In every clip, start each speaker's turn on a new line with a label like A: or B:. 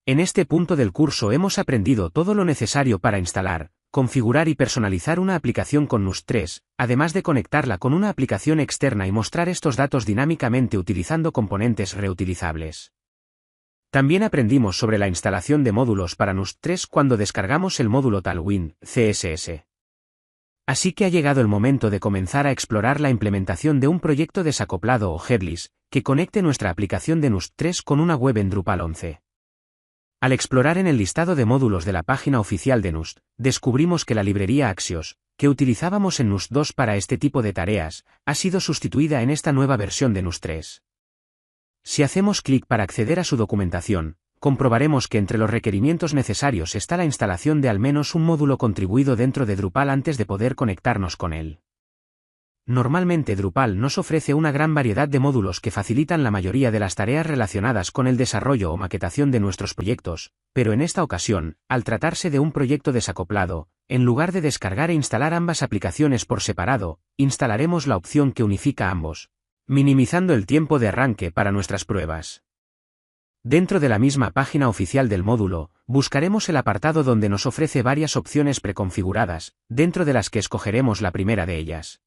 A: En este punto del curso hemos aprendido todo lo necesario para instalar, configurar y personalizar una aplicación con NUST 3, además de conectarla con una aplicación externa y mostrar estos datos dinámicamente utilizando componentes reutilizables. También aprendimos sobre la instalación de módulos para NUST 3 cuando descargamos el módulo Tailwind CSS. Así que ha llegado el momento de comenzar a explorar la implementación de un proyecto desacoplado o headless, que conecte nuestra aplicación de NUST 3 con una web en Drupal 11. Al explorar en el listado de módulos de la página oficial de NUST, descubrimos que la librería Axios, que utilizábamos en NUST 2 para este tipo de tareas, ha sido sustituida en esta nueva versión de NUST 3. Si hacemos clic para acceder a su documentación, comprobaremos que entre los requerimientos necesarios está la instalación de al menos un módulo contribuido dentro de Drupal antes de poder conectarnos con él. Normalmente Drupal nos ofrece una gran variedad de módulos que facilitan la mayoría de las tareas relacionadas con el desarrollo o maquetación de nuestros proyectos, pero en esta ocasión, al tratarse de un proyecto desacoplado, en lugar de descargar e instalar ambas aplicaciones por separado, instalaremos la opción que unifica ambos, minimizando el tiempo de arranque para nuestras pruebas. Dentro de la misma página oficial del módulo, buscaremos el apartado donde nos ofrece varias opciones preconfiguradas, dentro de las que escogeremos la primera de ellas.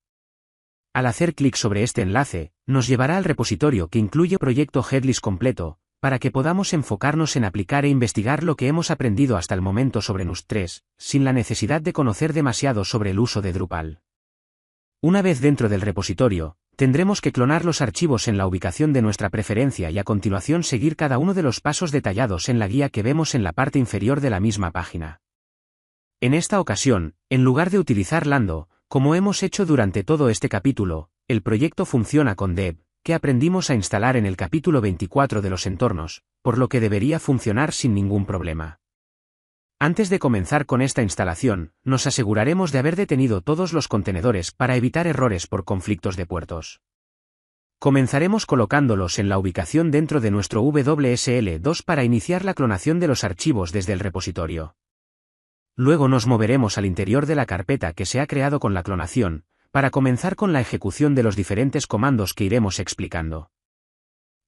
A: Al hacer clic sobre este enlace, nos llevará al repositorio que incluye proyecto headless completo, para que podamos enfocarnos en aplicar e investigar lo que hemos aprendido hasta el momento sobre NUST 3, sin la necesidad de conocer demasiado sobre el uso de Drupal. Una vez dentro del repositorio, tendremos que clonar los archivos en la ubicación de nuestra preferencia y a continuación seguir cada uno de los pasos detallados en la guía que vemos en la parte inferior de la misma página. En esta ocasión, en lugar de utilizar Lando, como hemos hecho durante todo este capítulo, el proyecto funciona con Dev, que aprendimos a instalar en el capítulo 24 de los entornos, por lo que debería funcionar sin ningún problema. Antes de comenzar con esta instalación, nos aseguraremos de haber detenido todos los contenedores para evitar errores por conflictos de puertos. Comenzaremos colocándolos en la ubicación dentro de nuestro WSL2 para iniciar la clonación de los archivos desde el repositorio. Luego nos moveremos al interior de la carpeta que se ha creado con la clonación, para comenzar con la ejecución de los diferentes comandos que iremos explicando.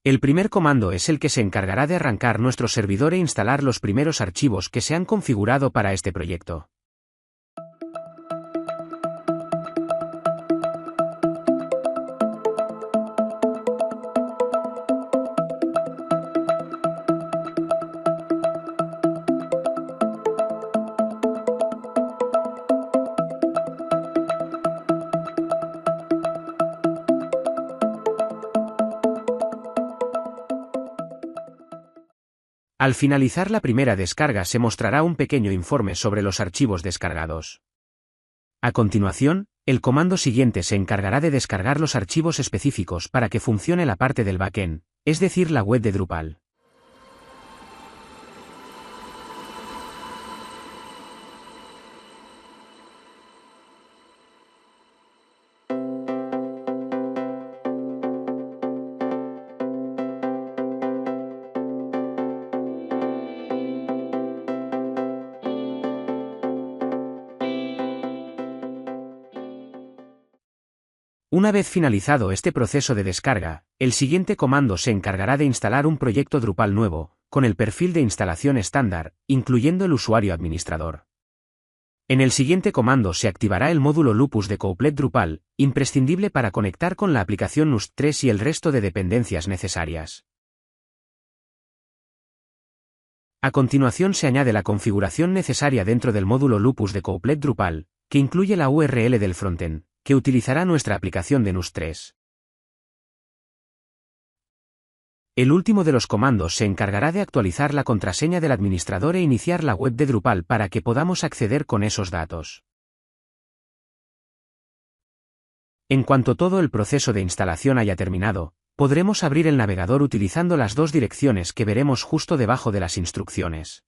A: El primer comando es el que se encargará de arrancar nuestro servidor e instalar los primeros archivos que se han configurado para este proyecto. Al finalizar la primera descarga se mostrará un pequeño informe sobre los archivos descargados. A continuación, el comando siguiente se encargará de descargar los archivos específicos para que funcione la parte del backend, es decir, la web de Drupal. Una vez finalizado este proceso de descarga, el siguiente comando se encargará de instalar un proyecto Drupal nuevo, con el perfil de instalación estándar, incluyendo el usuario administrador. En el siguiente comando se activará el módulo Lupus de Couplet Drupal, imprescindible para conectar con la aplicación NUST 3 y el resto de dependencias necesarias. A continuación se añade la configuración necesaria dentro del módulo Lupus de Couplet Drupal, que incluye la URL del frontend, que utilizará nuestra aplicación de NUST 3. El último de los comandos se encargará de actualizar la contraseña del administrador e iniciar la web de Drupal para que podamos acceder con esos datos. En cuanto todo el proceso de instalación haya terminado, podremos abrir el navegador utilizando las dos direcciones que veremos justo debajo de las instrucciones.